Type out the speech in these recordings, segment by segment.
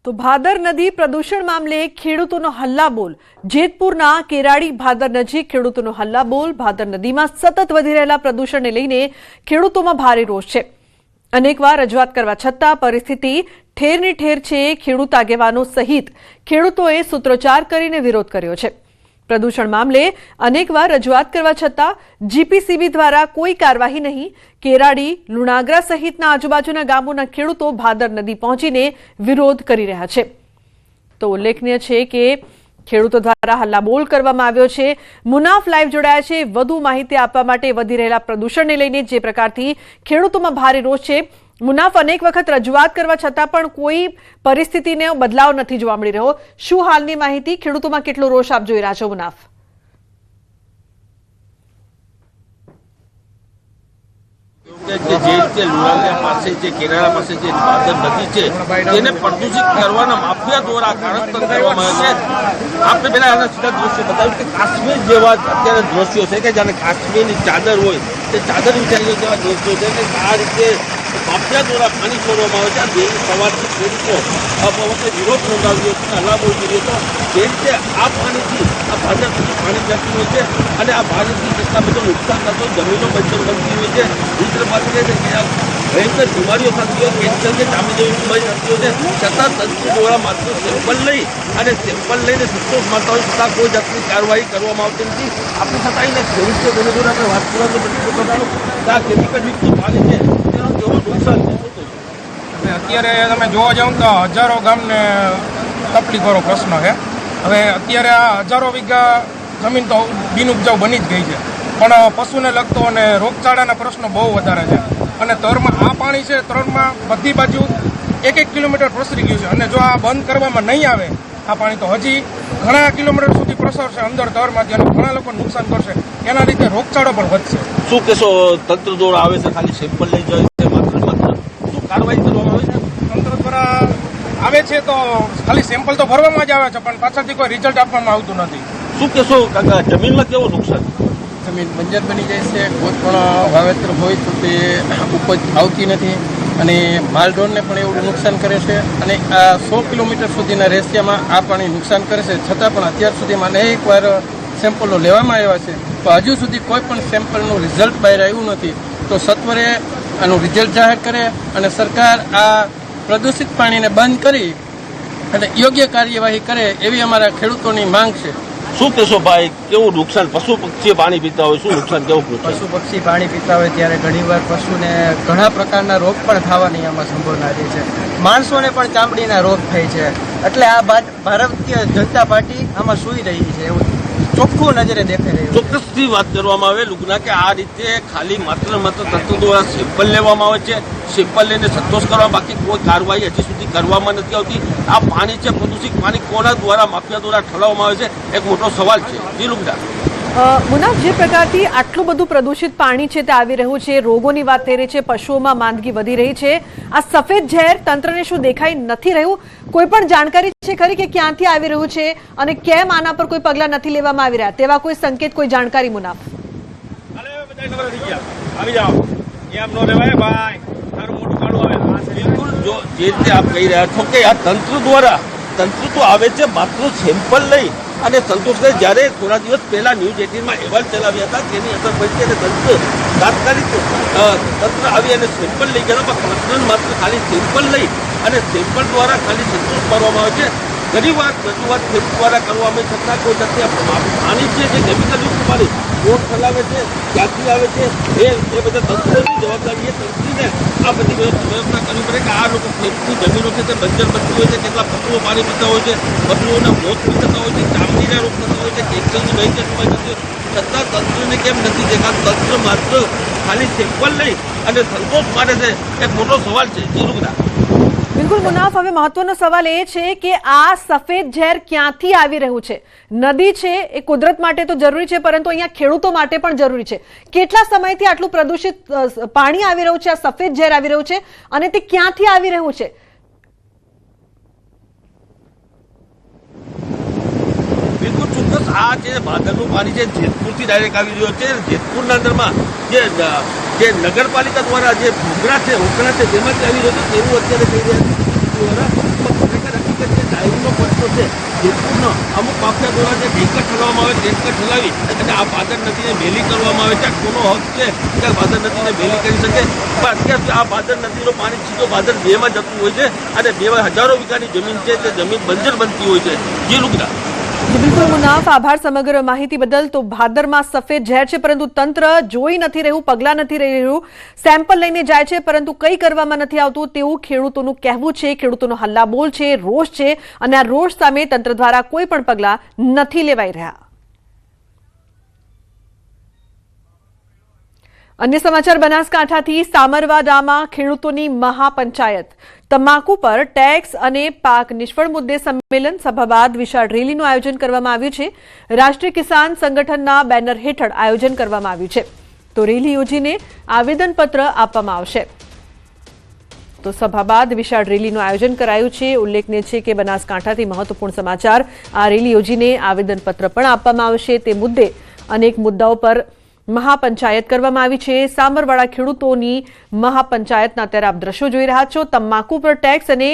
તો ભાદર નદી પ્રદૂષણ મામલે ખેડૂતોનો હલ્લાબોલ। જેતપુરના કેરાડી ભાદર નજીક ખેડૂતોનો હલ્લાબોલ। ભાદર નદીમાં સતત વધી રહેલા પ્રદૂષણને લઈને ખેડૂતોમાં ભારે રોષ છે। અનેકવાર રજૂઆત કરવા છતાં પરિસ્થિતિ ઠેરની ઠેર છે। ખેડૂત આગેવાનો સહિત ખેડૂતોએ સૂત્રોચ્ચાર કરીને વિરોધ કર્યો છે। પ્રદૂષણ મામલે અનેકવાર રજૂઆત કરવા છતાં જીપીસીબી દ્વારા કોઈ કાર્યવાહી નહીં। કેરાડી લુણાગરા સહિતના આજુબાજુના ગામોના ખેડૂતો ભાદર નદી પહોંચીને વિરોધ કરી રહ્યા છે। તો ઉલ્લેખનીય છે કે ખેડૂતો દ્વારા હલ્લાબોલ કરવામાં આવ્યો છે। મુનાફ લાઈવ જોડાયા છે વધુ માહિતી આપવા માટે। વધી રહેલા પ્રદૂષણને લઈને જે પ્રકારથી ખેડૂતોમાં ભારે રોષ છે। મુનાફ, અનેક વખત રજૂઆત કરવા છતાં પણ કોઈ પરિસ્થિતિને બદલાવ નથી જોવા મળી રહ્યો। શું હાલની માહિતી? ખેડૂતોમાં કેટલો રોષ આપ જોઈ રહ્યા છો મુનાફ? કેરાડા પાસે જે ભાદર નદી છે તેને પ્રદૂષિત કરવાના માફિયા દ્વારા કારણસ્તર કરવામાં આવે છે। આપણે પેલા આના સીધા દ્રશ્યો બતાવ્યું કે કાશ્મીર જેવા અત્યારે દ્રશ્યો છે કે જાણે કાશ્મીરની ચાદર હોય તે ચાદર વિચારી જેવા દ્રશ્યો છે કે આ રીતે માફિયા દ્વારા પાણી છોડવામાં આવે છે। આ સવારથી ખેડૂતો વિરોધ નોંધાવ્યો છે, હલ્લાબોલ કર્યો હતો। જે રીતે આ પાણીથી આ ભાદર પાણી જતું હોય છે અને આ ભાદરથી કેટલા બધું નુકસાન થતું, જમીનો બંજર બનતી હોય છે, ભૂસ્તર પાછી રહે છે, ભયંકર બીમારીઓ થતી હોય, કેન્સર કે ચામડી જેવી બીમારી થતી હોય છે, છતાં તંત્ર દ્વારા માત્ર સેમ્પલ લઈ અને સેમ્પલ લઈને સંતોષ માનતા હોય છતાં કોઈ જાતની કાર્યવાહી કરવામાં આવતી નથી। આપણી છતાં અહીંના ખેડૂતો તેની જોડે આપણે વાત કરવાનો પ્રયત્ન કરવાનો આ કેમિકલ યુક્ત પાણી છે તેનો કેવો નુકસાન છે? અત્યારે તમે જોવા જાવ તો હજારો ગામને તકલીફવાળો પ્રશ્ન છે। હવે અત્યારે આ હજારો વીઘા જમીન તો બિનઉપજાઉ બની જ ગઈ છે, પણ પશુને લગતો અને રોગચાળાના પ્રશ્નો બહુ વધારે છે। અને તરમાં આ પાણી છે, તરમાં બધી બાજુ 1-1 કિલોમીટર પ્રસરી ગયું છે અને જો આ બંધ કરવામાં નહીં આવે આ પાણી તો હજી ઘણા કિલોમીટર સુધી પ્રસરશે અંદર તરમાંથી અને ઘણા લોકોને નુકસાન કરશે। એના લીધે રોગચાળો પણ વધશે। શું કહેશો? તંત્ર દ્વારા આવે છે, ખાલી સેમ્પલ લઈ જાય છે, માત્ર શું કાર્યવાહી કરવામાં આવે છે? તંત્ર દ્વારા આવે છે તો ખાલી સેમ્પલ તો ભરવામાં જ આવે છે, પણ પાછળથી કોઈ રિઝલ્ટ આપવામાં આવતું નથી। શું કહેશો કાકા, જમીનમાં કેવું નુકસાન? જમીન બંજર બની જાય છે, કોઈ પણ વાવેતર હોય તો તે ઉપજ આવતી નથી અને માલઢોરને પણ એવું નુકસાન કરે છે। અને આ 100 કિલોમીટર સુધીના રેશિયામાં આ પાણી નુકસાન કરે છે, છતાં પણ અત્યાર સુધીમાં અનેકવાર સેમ્પલો લેવામાં આવ્યા છે, તો હજુ સુધી કોઈ પણ સેમ્પલનું રિઝલ્ટ બહાર આવ્યું નથી। તો સત્વરે આનું રિઝલ્ટ જાહેર કરે અને સરકાર આ પ્રદૂષિત પાણીને બંધ કરી અને યોગ્ય કાર્યવાહી કરે એવી અમારા ખેડૂતોની માંગ છે। શું કહેશો ભાઈ, કેવું નુકસાન? પશુ પક્ષી પાણી પીતા હોય, શું નુકસાન કેવું? પશુ પક્ષી પાણી પીતા હોય ત્યારે ઘણીવાર પશુને ઘણા પ્રકારના રોગ પણ થવાની આમાં સંભાવના રહે છે। માણસોને પણ ચામડીના રોગ થાય છે, એટલે આ ભારતીય જનતા પાર્ટી આમાં સૂઈ રહી છે એવું ચોખ્ખું નજરે દેખાઈ રહ્યું। ચોક્કસથી વાત કરવામાં આવે લુગના કે આ રીતે ખાલી માત્ર તંત્ર દ્વારા સેમ્પલ લેવામાં આવે છે, સેમ્પલ લઈને સંતોષ કરવા, બાકી કોઈ કાર્યવાહી હજી સુધી કરવામાં નથી આવતી। આ પાણી છે પ્રદૂષિત પાણી કોના દ્વારા, માફિયા દ્વારા ઠલવવામાં આવે છે, એક મોટો સવાલ છે। જી લુગના। મુનાફ, જે પ્રકારથી આટલું બધું પ્રદૂષિત પાણી છે તે આવી રહ્યું છે, રોગોની વાત થઈ રહી છે, પશુઓમાં માંદગી વધી રહી છે, આ સફેદ ઝેર તંત્રને શું દેખાઈ નથી રહ્યું? કોઈ પણ જાણકારી છે ખરી કે ક્યાંથી આવી રહ્યું છે અને કેમ આના પર કોઈ પગલાં નથી લેવામાં આવી રહ્યા? તેવા કોઈ સંકેત, કોઈ જાણકારી મુનાફ? બિલકુલ, જો જે રીતે આપ કહી રહ્યા છો કે આ તંત્ર દ્વારા તંત્ર તો આવે છે માત્ર સેમ્પલ લઈ અને સંતોષ કરે। જ્યારે થોડા દિવસ પહેલા ન્યૂઝ 18માં અહેવાલ ચલાવ્યા હતા તેની અસર પડી અને તંત્ર તાત્કાલિક તંત્ર આવી અને સેમ્પલ લઈ ગયા, પણ માત્ર ખાલી સેમ્પલ લઈ અને સેમ્પલ દ્વારા ખાલી સંતોષ કરવામાં આવે છે। ઘણી વાર રજૂઆત ખેડૂત દ્વારા કરવામાં છતાં કોઈ નથી પાણી છે જે કેમિકલયુક્ત પાણી રોગ ફેલાવે છે, ક્યાંથી આવે છે એ બધા તંત્રની જવાબદારી એ તંત્રીને આ બધી વ્યવસ્થા કરવી પડે કે આ લોકો ખેડૂતની જમીનો છે તે બંજર બનતી હોય છે, કેટલા પશુઓ પાણી પીતા હોય છે, પશુઓના મોત થતા હોય છે, ચામડીના રોગ થતા હોય છે, કેન્સરની ભયંકર બીમારી થતી હોય, છતાં તંત્રને કેમ નથી દેખાતું? તંત્ર માત્ર ખાલી સેમ્પલ લઈ અને સંતોષ માટે છે, એક મોટો સવાલ છે। જરૂર બિલકુલ મુનાફ, હવે મહત્વનો સવાલ એ છે કે આ સફેદ ઝેર ક્યાંથી આવી રહ્યું છે? નદી છે એ કુદરત માટે તો જરૂરી છે, પરંતુ અહીંયા ખેડૂતો માટે પણ જરૂરી છે। કેટલા સમયથી આટલું પ્રદૂષિત પાણી આવી રહ્યું છે, આ સફેદ ઝેર આવી રહ્યું છે અને તે ક્યાંથી આવી રહ્યું છે? બિલકુલ ચોક્કસ આ જે ભાદરનું પાણી છે જેતપુરથી ડાયરેક્ટ આવી રહ્યો છે। જેતપુરના અંદરમાં જે નગરપાલિકા દ્વારા જે ભોગરા છે તેમાંથી આવી રહ્યો છે તેવું અત્યારે કહી રહ્યા છે। છે જેતપુરનો અમુક માફિયા દ્વારા જે ટેન્કર ઠલવામાં આવે ટેન્કર ઠલાવી અને આ ભાદર નદીને મેલી કરવામાં આવે છે. કોનો હક છે કે ભાદર નદીને મેલી કરી શકે? પણ અત્યાર આ ભાદર નદીનું પાણી સીધો ભાદર 2માં જતું હોય છે અને 2 હજારો વીઘાની જમીન છે તે જમીન બંજર બનતી હોય છે. જી લુગડા. બિલકુલ મુનાફ, આભાર સમગ્ર માહિતી બદલ. તો ભાદરમાં સફેદ ઝેર છે પરંતુ તંત્ર જોઈ નથી રહ્યું, પગલાં નથી રહી રહ્યું, સેમ્પલ લઈને જાય છે પરંતુ કંઈ કરવામાં નથી આવતું તેવું ખેડૂતોનું કહેવું છે. ખેડૂતોનો હલ્લાબોલ છે, રોષ છે અને આ રોષ સામે તંત્ર દ્વારા કોઈ પણ પગલાં નથી લેવાઈ રહ્યા. અન્ય સમાચાર બનાસકાંઠાથી. સામરવાડામાં ખેડૂતોની મહાપંચાયત. તમાકુ પર ટેક્સ અને પાક નિષ્ફળ મુદ્દે સંમેલન સભા બાદ વિશાળ રેલીનું આયોજન કરવામાં આવ્યું છે. રાષ્ટ્રીય કિસાન સંગઠનના બેનર હેઠળ આયોજન કરવામાં આવ્યું છે. તો રેલી યોજીને આવેદનપત્ર આપવામાં આવશે. તો સભા બાદ વિશાળ રેલીનું આયોજન કરાયું છે. ઉલ્લેખનીય છે કે બનાસકાંઠાથી મહત્વપૂર્ણ સમાચાર. આ રેલી યોજીને આવેદનપત્ર પણ આપવામાં આવશે. તે મુદ્દે અનેક મુદ્દાઓ પર મહાપંચાયત કરવામાં આવી છે. સામરવાડા ખેડૂતોની મહાપંચાયતના અત્યારે આપ દ્રશ્યો જોઈ રહ્યા છો. તમાકુ પર ટેક્સ અને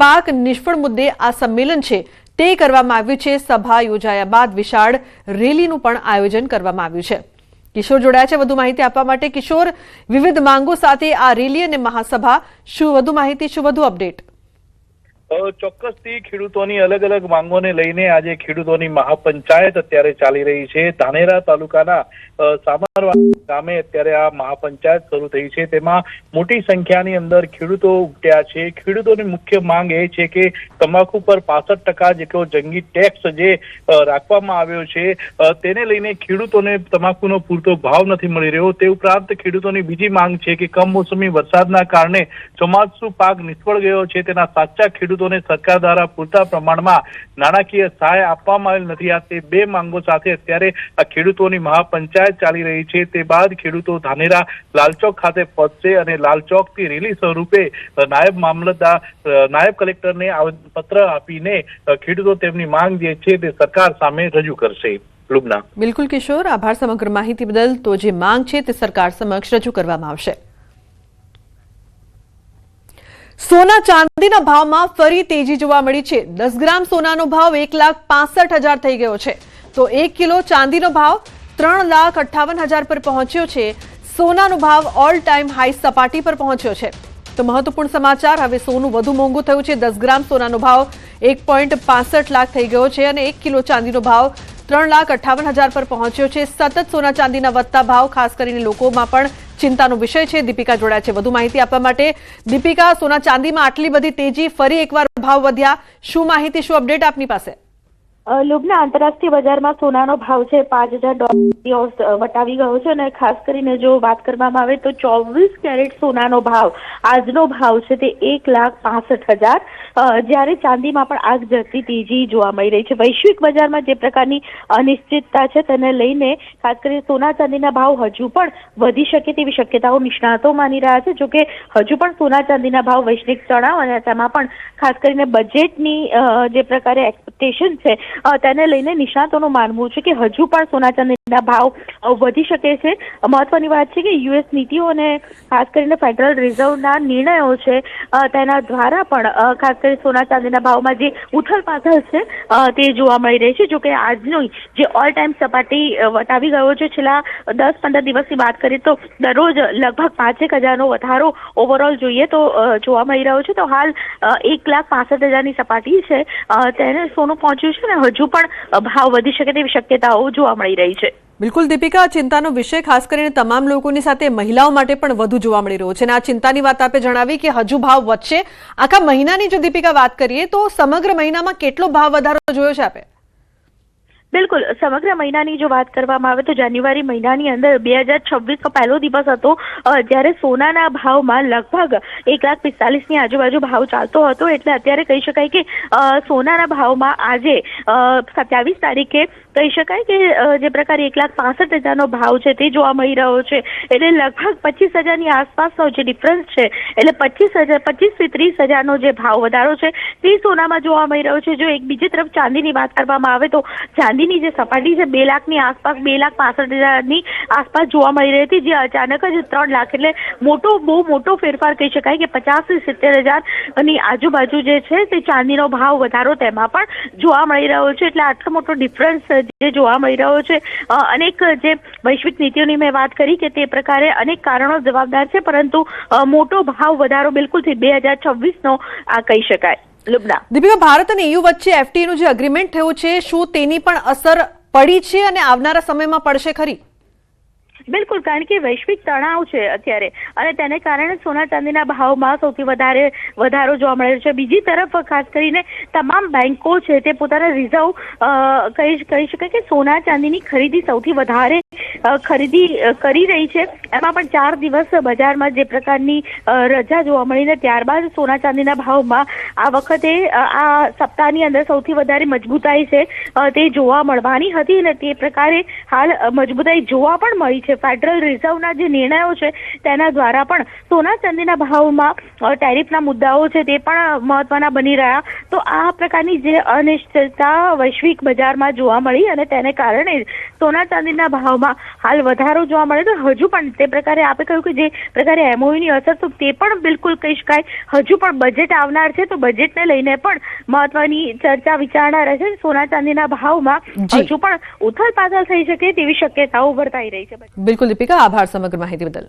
પાક નિષ્ફળ મુદ્દે આ સંમેલન છે તે કરવામાં આવ્યું છે. સભા યોજાયા બાદ વિશાળ રેલીનું પણ આયોજન કરવામાં આવ્યું છે. કિશોર જોડાયા છે વધુ માહિતી આપવા માટે. કિશોર, વિવિધ માંગો સાથે આ રેલી અને મહાસભા, શું વધુ માહિતી, શું વધુ અપડેટ? ચોક્કસથી ખેડૂતોની અલગ અલગ માંગોને લઈને આજે ખેડૂતોની મહાપંચાયત અત્યારે ચાલી રહી છે. ધાનેરા તાલુકાના સામરવાડા ગામે અત્યારે આ મહાપંચાયત શરૂ થઈ છે. તેમાં મોટી સંખ્યાની અંદર ખેડૂતો ઉમટ્યા છે. ખેડૂતોની મુખ્ય માંગ એ છે કે તમાકુ પર 65% જેટલો જંગી ટેક્સ જે રાખવામાં આવ્યો છે તેને લઈને ખેડૂતોને તમાકુનો પૂરતો ભાવ નથી મળી રહ્યો. તે ઉપરાંત ખેડૂતોની બીજી માંગ છે કે કમોસમી વરસાદના કારણે ચોમાસુ પાક નિષ્ફળ ગયો છે. તેના સાચા ખેડૂતોને સરકાર દ્વારા પૂરતા પ્રમાણમાં નાણાકીય સહાય આપવામાં આવેલ નથી. આ તે બે માંગો સાથે અત્યારે આ ખેડૂતોની મહાપંચાયત ચાલી રહી છે. તે બાદ ખેડૂતો ધાનેરા લાલચોક ખાતે પહોંચશે અને લાલચોકથી રેલી સ્વરૂપે નાયબ કલેક્ટરને આવેદનપત્ર આપીને ખેડૂતો તેમની માંગ જે છે તે સરકાર સામે રજૂ કરશે. લુબના. બિલકુલ કિશોર, આભાર સમગ્ર માહિતી બદલ. તો જે માંગ છે તે સરકાર સમક્ષ રજૂ કરવામાં આવશે. સોના ચાંદીના ભાવમાં ફરી તેજી જોવા મળી છે. 10 ગ્રામ સોનાનો ભાવ 1,65,000 થઈ ગયો છે. તો 1 કિલો ચાંદીનો ભાવ 3,58,000 પર પહોંચ્યો છે. સોનાનો ભાવ ઓલ ટાઈમ હાઈ સપાટી પર પહોંચ્યો છે. તો મહત્વપૂર્ણ સમાચાર, હવે સોનું વધુ મોંઘું થયું છે. 10 ગ્રામ સોનાનો ભાવ 1.65 લાખ થઈ ગયો છે અને 1 કિલો ચાંદીનો ભાવ 3,58,000 પર પહોંચ્યો છે. સતત સોના ચાંદીના વધતા ભાવ ખાસ કરીને લોકોમાં પણ ચિંતાનો વિષય છે. દીપિકા જોડાયા છે વધુ માહિતી આપવા માટે. દીપિકા, સોના ચાંદીમાં આટલી બધી તેજી, ફરી એકવાર ભાવ વધ્યા, શું માહિતી, શું અપડેટ આપની પાસે? લુબના આંતરરાષ્ટ્રીય બજારમાં સોનાનો ભાવ છે $5,000 વટાવી ગયો છે અને ખાસ કરીને જો વાત કરવામાં આવે તો 24 કેરેટ સોનાનો ભાવ આજનો ભાવ છે તે 1,65,000. જ્યારે ચાંદીમાં પણ આગ ઝરતી તેજી જોવા મળી રહી છે. વૈશ્વિક બજારમાં જે પ્રકારની અનિશ્ચિતતા છે તેને લઈને ખાસ કરીને સોના ચાંદીના ભાવ હજુ પણ વધી શકે તેવી શક્યતાઓ નિષ્ણાતો માની રહ્યા છે. જોકે હજુ પણ સોના ચાંદીના ભાવ વૈશ્વિક તણાવ અને તેમાં પણ ખાસ કરીને બજેટની જે પ્રકારે એક્સપેક્ટેશન છે તેને લઈને નિષ્ણાતોનું માનવું છે કે હજુ પણ સોના ચાંદીના ભાવ વધી શકે છે. મહત્વની વાત છે કે યુએસ નીતિઓ અને ખાસ કરીને ફેડરલ રિઝર્વના નિર્ણયો છે તેના દ્વારા પણ ખાસ કરીને સોના ચાંદીના ભાવમાં જે ઉથલપાથલ છે તે જોવા મળી રહી છે. જોકે આજની જે ઓલ ટાઈમ સપાટી વટાવી ગયો છે, છેલ્લા 10-15 દિવસની વાત કરીએ તો દરરોજ લગભગ 5,000નો વધારો ઓવરઓલ જોઈએ તો જોવા મળી રહ્યો છે. તો હાલ 1,65,000ની સપાટી છે તેને સોનું પહોંચ્યું છે અને હજુ પણ ભાવ વધી શકે તેવી શક્યતાઓ જોવા મળી રહી છે. બિલકુલ દીપિકા, ચિંતાનો વિષય ખાસ કરીને તમામ લોકોની સાથે મહિલાઓ માટે પણ વધુ જોવા મળી રહ્યો છે અને આ ચિંતાની વાત આપે જણાવી કે હજુ ભાવ વધશે. આખા મહિનાની જો દીપિકા વાત કરીએ તો સમગ્ર મહિનામાં કેટલો ભાવ વધારો જોયો છે આપે? બિલકુલ, સમગ્ર મહિનાની જો વાત કરવામાં આવે તો જાન્યુઆરી મહિનાની અંદર 2026નો પહેલો દિવસ હતો જ્યારે સોનાના ભાવમાં લગભગ 1,45,000ની આજુબાજુ ભાવ ચાલતો હતો. એટલે અત્યારે કહી શકાય કે સોનાના ભાવમાં આજે 27 તારીખે કહી શકાય કે જે પ્રકારે 1,65,000નો ભાવ છે તે જોવા મળી રહ્યો છે. એટલે લગભગ 25,000ની આસપાસનો જે ડિફરન્સ છે એટલે 25,000 થી 30,000નો જે ભાવ વધારો છે તે સોનામાં જોવા મળી રહ્યો છે. જો એક બીજી તરફ ચાંદીની વાત કરવામાં આવે તો ચાંદી ચાંદીની જે સપાટી છે 2 લાખની આસપાસ, 2,65,000ની આસપાસ જોવા મળી રહી હતી, જે અચાનક જ 3 લાખ એટલે બહુ મોટો ફેરફાર કહી શકાય કે 50,000 થી 70,000ની આજુબાજુ જે છે તે ચાંદીનો ભાવ વધારો તેમાં પણ જોવા મળી રહ્યો છે. એટલે આટલો મોટો ડિફરન્સ જે જોવા મળી રહ્યો છે, અનેક જે વૈશ્વિક નીતિઓની મેં વાત કરી કે તે પ્રકારે અનેક કારણો જવાબદાર છે, પરંતુ મોટો ભાવ વધારો બિલકુલથી 2026નો આ કહી શકાય. લુબના, દીપિકા, ભારત અને EU વચ્ચે FTA નું જે એગ્રીમેન્ટ થયું છે, શું તેની પણ અસર પડી છે અને આવનારા સમયમાં પડશે ખરી? બિલકુલ, કારણ કે વૈશ્વિક તણાવ છે અત્યારે અને તેને કારણે સોના ચાંદીના ભાવમાં સૌથી વધારે વધારો જોવા મળે છે. બીજી તરફ ખાસ કરીને તમામ બેંકો છે તે પોતાના રિઝર્વ કહી શકાય કે સોના ચાંદીની ખરીદી સૌથી વધારે ખરીદી કરી રહી છે. એમાં પણ 4 દિવસ બજારમાં જે પ્રકારની રજા જોવા મળીને ત્યારબાદ સોના ચાંદીના ભાવમાં આ વખતે આ સપ્તાહની અંદર સૌથી વધારે મજબૂતાઈ છે તે જોવા મળવાની હતી અને તે પ્રકારે હાલ મજબૂતાઈ જોવા પણ મળી છે. ફેડરલ રિઝર્વના જે નિર્ણયો છે તેના દ્વારા પણ સોના ચાંદીના ભાવમાં ટેરિફના મુદ્દાઓ છે તે પણ મહત્વના બની રહ્યા. તો આ પ્રકારની જે અનિશ્ચિતતા વૈશ્વિક બજારમાં જોવા મળી અને તેને કારણે સોના ચાંદીના ભાવમાં હાલ વધારો જોવા મળે. તો હજુ પણ તે પ્રકારે આપે કહ્યું કે જે પ્રકારે MOUની અસર તો તે પણ બિલકુલ કહી શકાય. હજુ પણ બજેટ આવનાર છે તો બજેટને લઈને પણ મહત્વની ચર્ચા વિચારણા રહેશે. સોના ચાંદીના ભાવમાં હજુ પણ ઉથલ પાથલ થઈ શકે તેવી શક્યતાઓ વર્તાઈ રહી છે. બિલકુલ દીપિકા, આભાર સમગ્ર માહિતી બદલ.